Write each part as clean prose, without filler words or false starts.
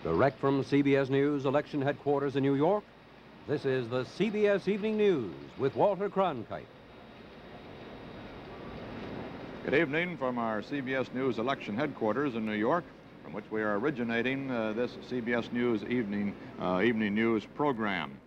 Direct from CBS News election headquarters in New York, this is the CBS Evening News with Walter Cronkite. Good evening from our CBS News election headquarters in New York, from which we are originating this CBS News evening news program.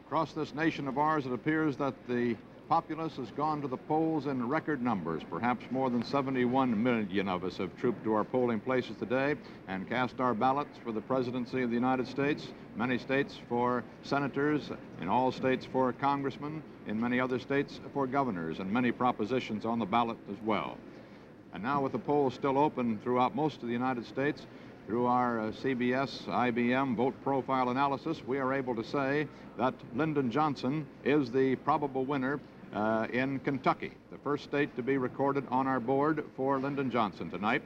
Across this nation of ours, it appears that the populace has gone to the polls in record numbers. Perhaps more than 71 million of us have trooped to our polling places today and cast our ballots for the presidency of the United States, many states for senators, in all states for congressmen, in many other states for governors, and many propositions on the ballot as well. And now, with the polls still open throughout most of the United States, through our CBS IBM vote profile analysis, we are able to say that Lyndon Johnson is the probable winner in Kentucky, the first state to be recorded on our board for Lyndon Johnson tonight.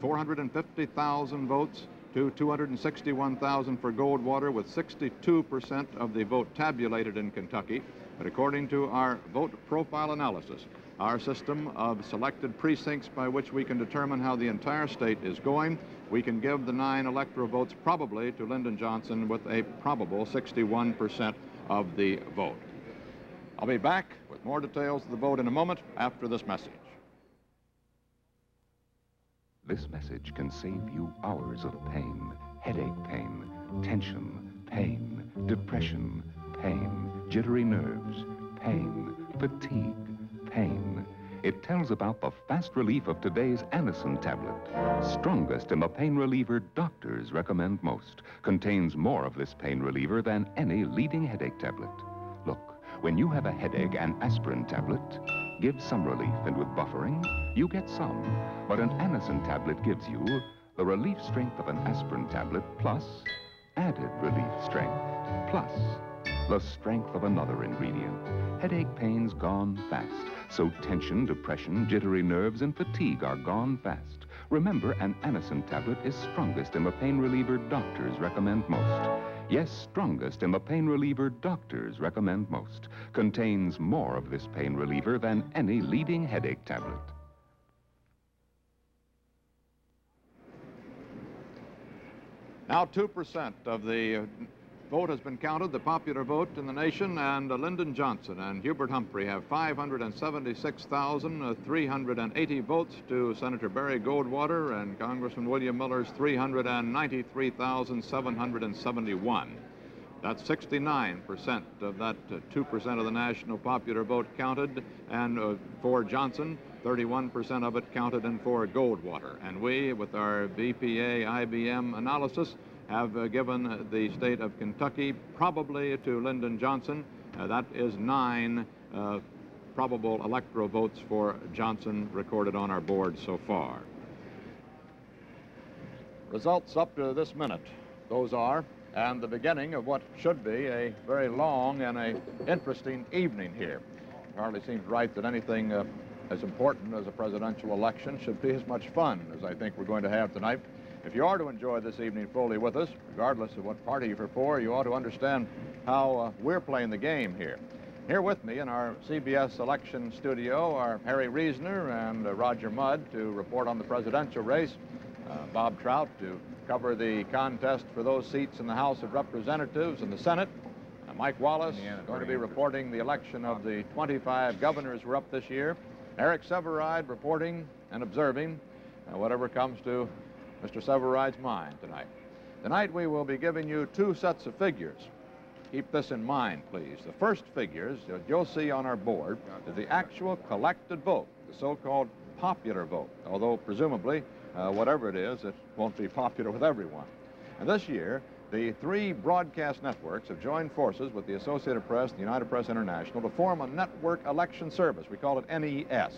450,000 votes to 261,000 for Goldwater, with 62% of the vote tabulated in Kentucky. But according to our vote profile analysis, our system of selected precincts by which we can determine how the entire state is going, we can give the 9 electoral votes probably to Lyndon Johnson with a probable 61% of the vote. I'll be back with more details of the vote in a moment after this message. This message can save you hours of pain, headache pain, tension, pain, depression, pain, jittery nerves, pain, fatigue, pain. It tells about the fast relief of today's Anacin tablet. Strongest in the pain reliever doctors recommend most. Contains more of this pain reliever than any leading headache tablet. Look, when you have a headache, an aspirin tablet gives some relief, and with buffering, you get some. But an Anacin tablet gives you the relief strength of an aspirin tablet plus added relief strength plus the strength of another ingredient. Headache pain's gone fast, so tension, depression, jittery nerves, and fatigue are gone fast. Remember, an Anacin tablet is strongest in the pain reliever doctors recommend most. Yes, strongest in the pain reliever doctors recommend most. Contains more of this pain reliever than any leading headache tablet. Now 2% of the vote has been counted, the popular vote in the nation, and Lyndon Johnson and Hubert Humphrey have 576,380 votes to Senator Barry Goldwater and Congressman William Miller's 393,771. That's 69% of that 2% of the national popular vote counted, and for Johnson, 31% of it counted and for Goldwater. And we, with our VPA IBM analysis, have given the state of Kentucky probably to Lyndon Johnson. That is 9 probable electoral votes for Johnson recorded on our board so far. Results up to this minute, those are, and the beginning of what should be a very long and a interesting evening here. It hardly seems right that anything as important as a presidential election should be as much fun as I think we're going to have tonight. If you are to enjoy this evening fully with us, regardless of what party you're for, you ought to understand how we're playing the game here. Here with me in our CBS election studio are Harry Reasoner and Roger Mudd to report on the presidential race, Bob Trout to cover the contest for those seats in the House of Representatives and the Senate, Mike Wallace going to be reporting the election of the 25 governors who are up this year, Eric Sevareid reporting and observing whatever comes to Mr. Severide's mind tonight. Tonight we will be giving you 2 sets of figures. Keep this in mind, please. The first figures that you'll see on our board is the actual collected vote, the so-called popular vote, although presumably, whatever it is, it won't be popular with everyone. And this year, the 3 broadcast networks have joined forces with the Associated Press and the United Press International to form a network election service. We call it NES.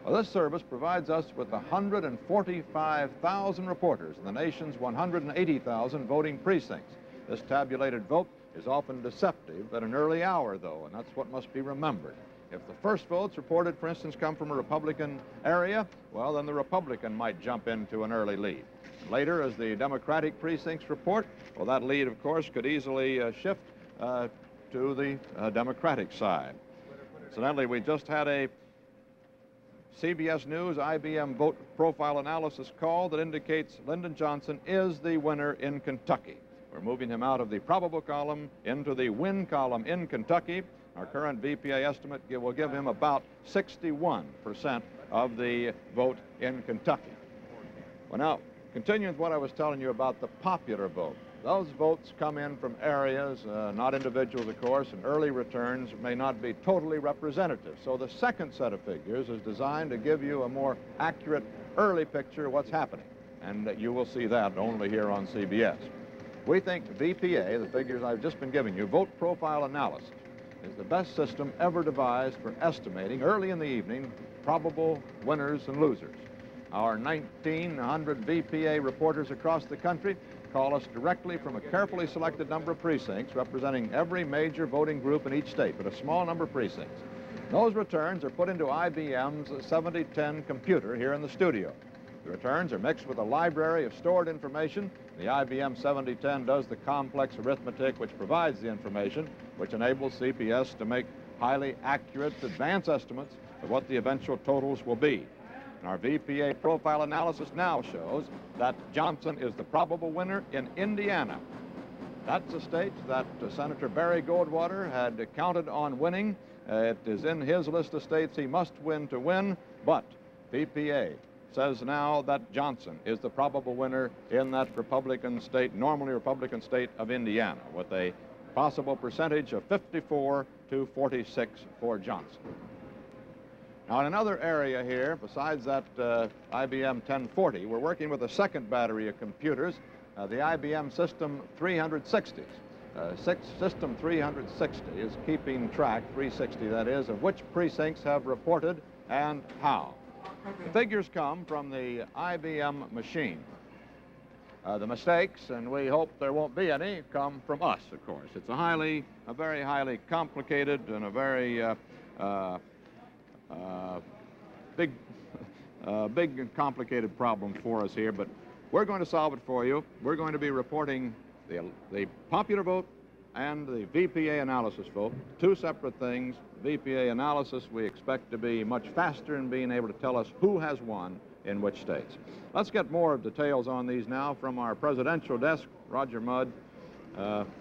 Well, this service provides us with 145,000 reporters in the nation's 180,000 voting precincts. This tabulated vote is often deceptive at an early hour, though, and that's what must be remembered. If the first votes reported, for instance, come from a Republican area, well, then the Republican might jump into an early lead. Later, as the Democratic precincts report, well, that lead, of course, could easily shift to the Democratic side. Incidentally, we just had a CBS News IBM vote profile analysis call that indicates Lyndon Johnson is the winner in Kentucky. We're moving him out of the probable column into the win column in Kentucky. Our current VPA estimate will give him about 61% of the vote in Kentucky. Well, now, continuing with what I was telling you about the popular vote. Those votes come in from areas, not individuals, of course, and early returns may not be totally representative. So the second set of figures is designed to give you a more accurate early picture of what's happening. And you will see that only here on CBS. We think VPA, the figures I've just been giving you, vote profile analysis, is the best system ever devised for estimating early in the evening probable winners and losers. Our 1,900 VPA reporters across the country call us directly from a carefully selected number of precincts representing every major voting group in each state, but a small number of precincts. Those returns are put into IBM's 7010 computer here in the studio. The returns are mixed with a library of stored information. The IBM 7010 does the complex arithmetic which provides the information, which enables CPS to make highly accurate advance estimates of what the eventual totals will be. And our VPA profile analysis now shows that Johnson is the probable winner in Indiana. That's a state that Senator Barry Goldwater had counted on winning. It is in his list of states he must win to win, but VPA says now that Johnson is the probable winner in that Republican state, normally Republican state of Indiana, with a possible percentage of 54 to 46 for Johnson. Now, in another area here, besides that IBM 1040, we're working with a second battery of computers, the IBM System 360s. System 360 is keeping track, 360 that is, of which precincts have reported and how. The figures come from the IBM machine. The mistakes, and we hope there won't be any, come from us, of course. It's a very highly complicated and a very big and complicated problem for us here, but we're going to solve it for you. We're going to be reporting the popular vote and the VPA analysis vote, two separate things. VPA analysis we expect to be much faster in being able to tell us who has won in which states. Let's get more details on these now from our presidential desk, Roger Mudd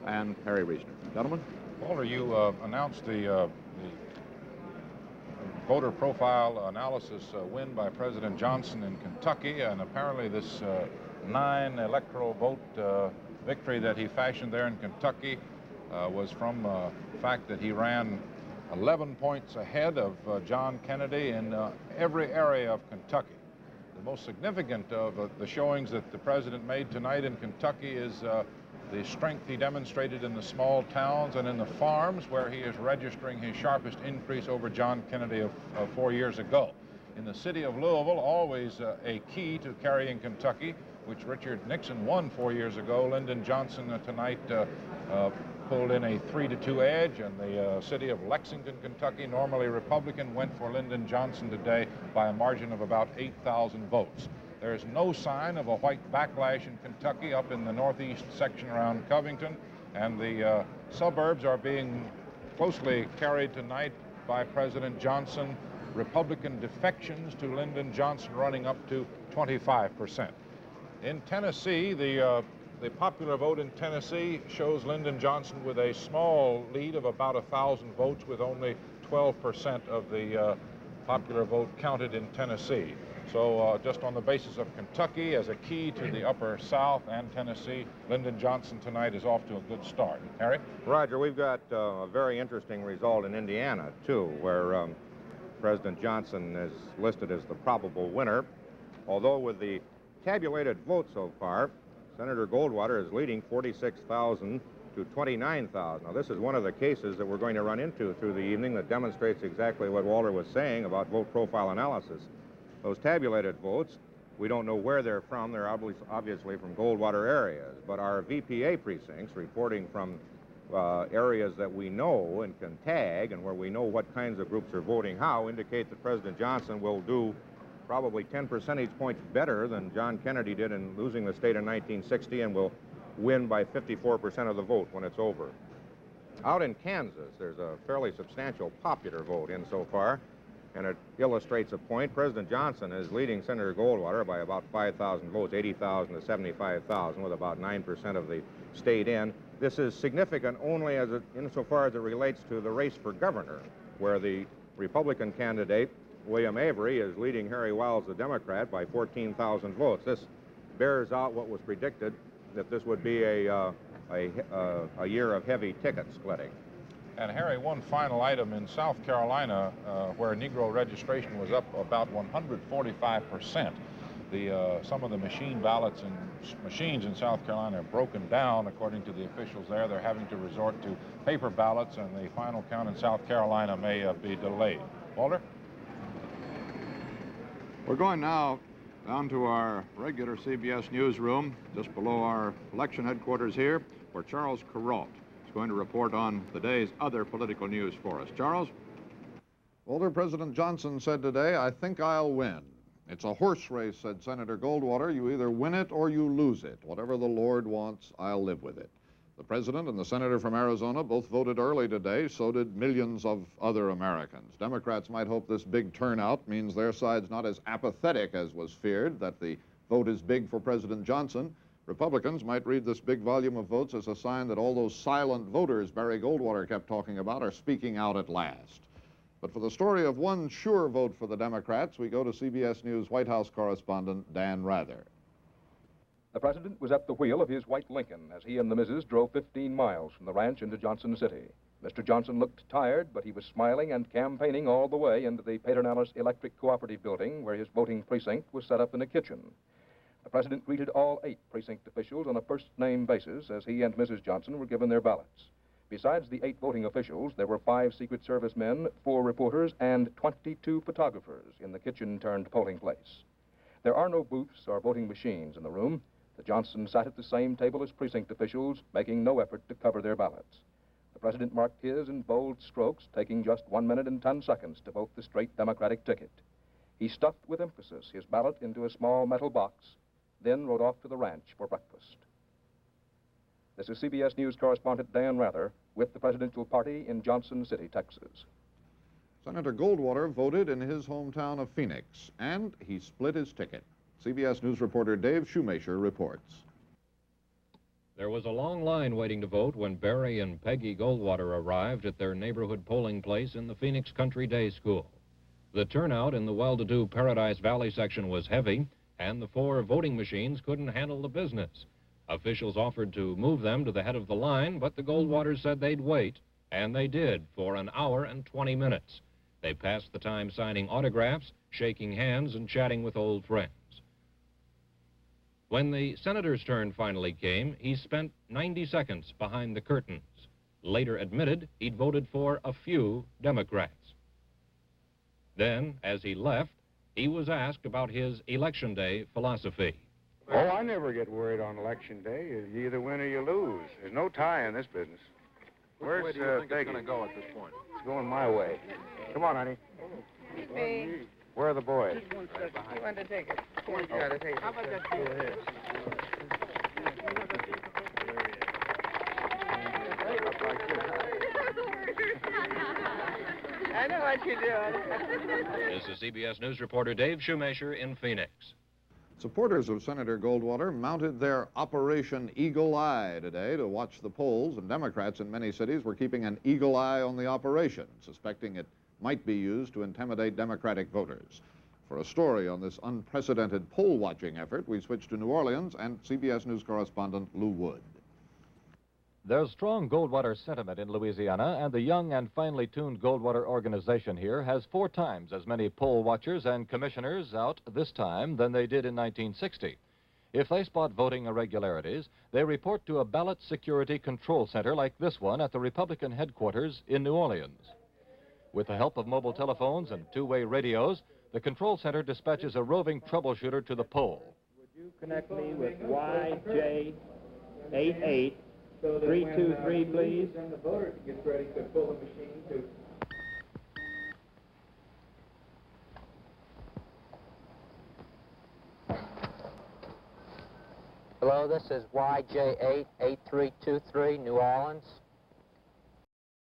and Harry Reasoner. Gentlemen? Walter, you announced the voter profile analysis win by President Johnson in Kentucky, and apparently this 9 electoral vote victory that he fashioned there in Kentucky was from the fact that he ran 11 points ahead of John Kennedy in every area of Kentucky. The most significant of the showings that the president made tonight in Kentucky is the strength he demonstrated in the small towns and in the farms, where he is registering his sharpest increase over John Kennedy of 4 years ago. In the city of Louisville, always a key to carrying Kentucky, which Richard Nixon won 4 years ago, Lyndon Johnson tonight pulled in a 3-2 edge, and the city of Lexington, Kentucky, normally Republican, went for Lyndon Johnson today by a margin of about 8,000 votes. There's no sign of a white backlash in Kentucky up in the northeast section around Covington, and the suburbs are being closely carried tonight by President Johnson. Republican defections to Lyndon Johnson running up to 25%. In Tennessee, the popular vote in Tennessee shows Lyndon Johnson with a small lead of about 1,000 votes, with only 12% of the popular vote counted in Tennessee. So just on the basis of Kentucky as a key to the upper South and Tennessee, Lyndon Johnson tonight is off to a good start. Harry? Roger, we've got a very interesting result in Indiana, too, where President Johnson is listed as the probable winner. Although with the tabulated vote so far, Senator Goldwater is leading 46,000 to 29,000. Now, this is one of the cases that we're going to run into through the evening that demonstrates exactly what Walter was saying about vote profile analysis. Those tabulated votes, we don't know where they're from. They're obviously from Goldwater areas. But our VPA precincts, reporting from areas that we know and can tag and where we know what kinds of groups are voting how, indicate that President Johnson will do probably 10 percentage points better than John Kennedy did in losing the state in 1960, and will win by 54% of the vote when it's over. Out in Kansas, there's a fairly substantial popular vote in so far, And it illustrates a point. President Johnson is leading Senator Goldwater by about 5,000 votes, 80,000 to 75,000, with about 9% of the state in. This is significant only insofar as it relates to the race for governor, where the Republican candidate, William Avery, is leading Harry Wiles, the Democrat, by 14,000 votes. This bears out what was predicted, that this would be a year of heavy ticket splitting. And Harry, one final item in South Carolina, where Negro registration was up about 145%. Some of the machine ballots and machines in South Carolina are broken down, according to the officials there. They're having to resort to paper ballots, and the final count in South Carolina may be delayed. Walter? We're going now down to our regular CBS newsroom, just below our election headquarters here, where Charles Kuralt is going to report on the day's other political news for us. Charles? Older President Johnson said today, "I think I'll win." It's a horse race, said Senator Goldwater. You either win it or you lose it. Whatever the Lord wants, I'll live with it. The president and the senator from Arizona both voted early today. So did millions of other Americans. Democrats might hope this big turnout means their side's not as apathetic as was feared, that the vote is big for President Johnson. Republicans might read this big volume of votes as a sign that all those silent voters Barry Goldwater kept talking about are speaking out at last. But for the story of one sure vote for the Democrats, we go to CBS News White House correspondent Dan Rather. The president was at the wheel of his white Lincoln as he and the missus drove 15 miles from the ranch into Johnson City. Mr. Johnson looked tired, but he was smiling and campaigning all the way into the Pedernales Electric Cooperative Building, where his voting precinct was set up in a kitchen. The president greeted all 8 precinct officials on a first-name basis as he and Mrs. Johnson were given their ballots. Besides the 8 voting officials, there were 5 Secret Service men, 4 reporters, and 22 photographers in the kitchen-turned polling place. There are no booths or voting machines in the room. The Johnsons sat at the same table as precinct officials, making no effort to cover their ballots. The president marked his in bold strokes, taking just 1 minute and 10 seconds to vote the straight Democratic ticket. He stuffed with emphasis his ballot into a small metal box, then rode off to the ranch for breakfast. This is CBS News correspondent Dan Rather with the presidential party in Johnson City, Texas. Senator Goldwater voted in his hometown of Phoenix, and he split his ticket. CBS News reporter Dave Shoemaker reports. There was a long line waiting to vote when Barry and Peggy Goldwater arrived at their neighborhood polling place in the Phoenix Country Day School. The turnout in the well-to-do Paradise Valley section was heavy, and the 4 voting machines couldn't handle the business. Officials offered to move them to the head of the line, but the Goldwaters said they'd wait, and they did for an hour and 20 minutes. They passed the time signing autographs, shaking hands, and chatting with old friends. When the senator's turn finally came, he spent 90 seconds behind the curtains. Later admitted he'd voted for a few Democrats. Then, as he left, he was asked about his Election Day philosophy. Oh, I never get worried on Election Day. You either win or you lose. There's no tie in this business. Which way do you think it's going to go at this point? It's going my way. Come on, honey. Me. Where are the boys? You want to take it? You got to take it. How about that? Go ahead. I know what you're doing. This is CBS News reporter Dave Shoemaker in Phoenix. Supporters of Senator Goldwater mounted their Operation Eagle Eye today to watch the polls, and Democrats in many cities were keeping an eagle eye on the operation, suspecting it might be used to intimidate Democratic voters. For a story on this unprecedented poll-watching effort, we switch to New Orleans and CBS News correspondent Lou Wood. There's strong Goldwater sentiment in Louisiana, and the young and finely tuned Goldwater organization here has 4 times as many poll watchers and commissioners out this time than they did in 1960. If they spot voting irregularities, they report to a ballot security control center like this one at the Republican headquarters in New Orleans. With the help of mobile telephones and 2-way radios, the control center dispatches a roving troubleshooter to the poll. Would you connect me with YJ88? 323, please. Then the voter gets ready to pull the machine to. Hello, this is YJ88323, New Orleans.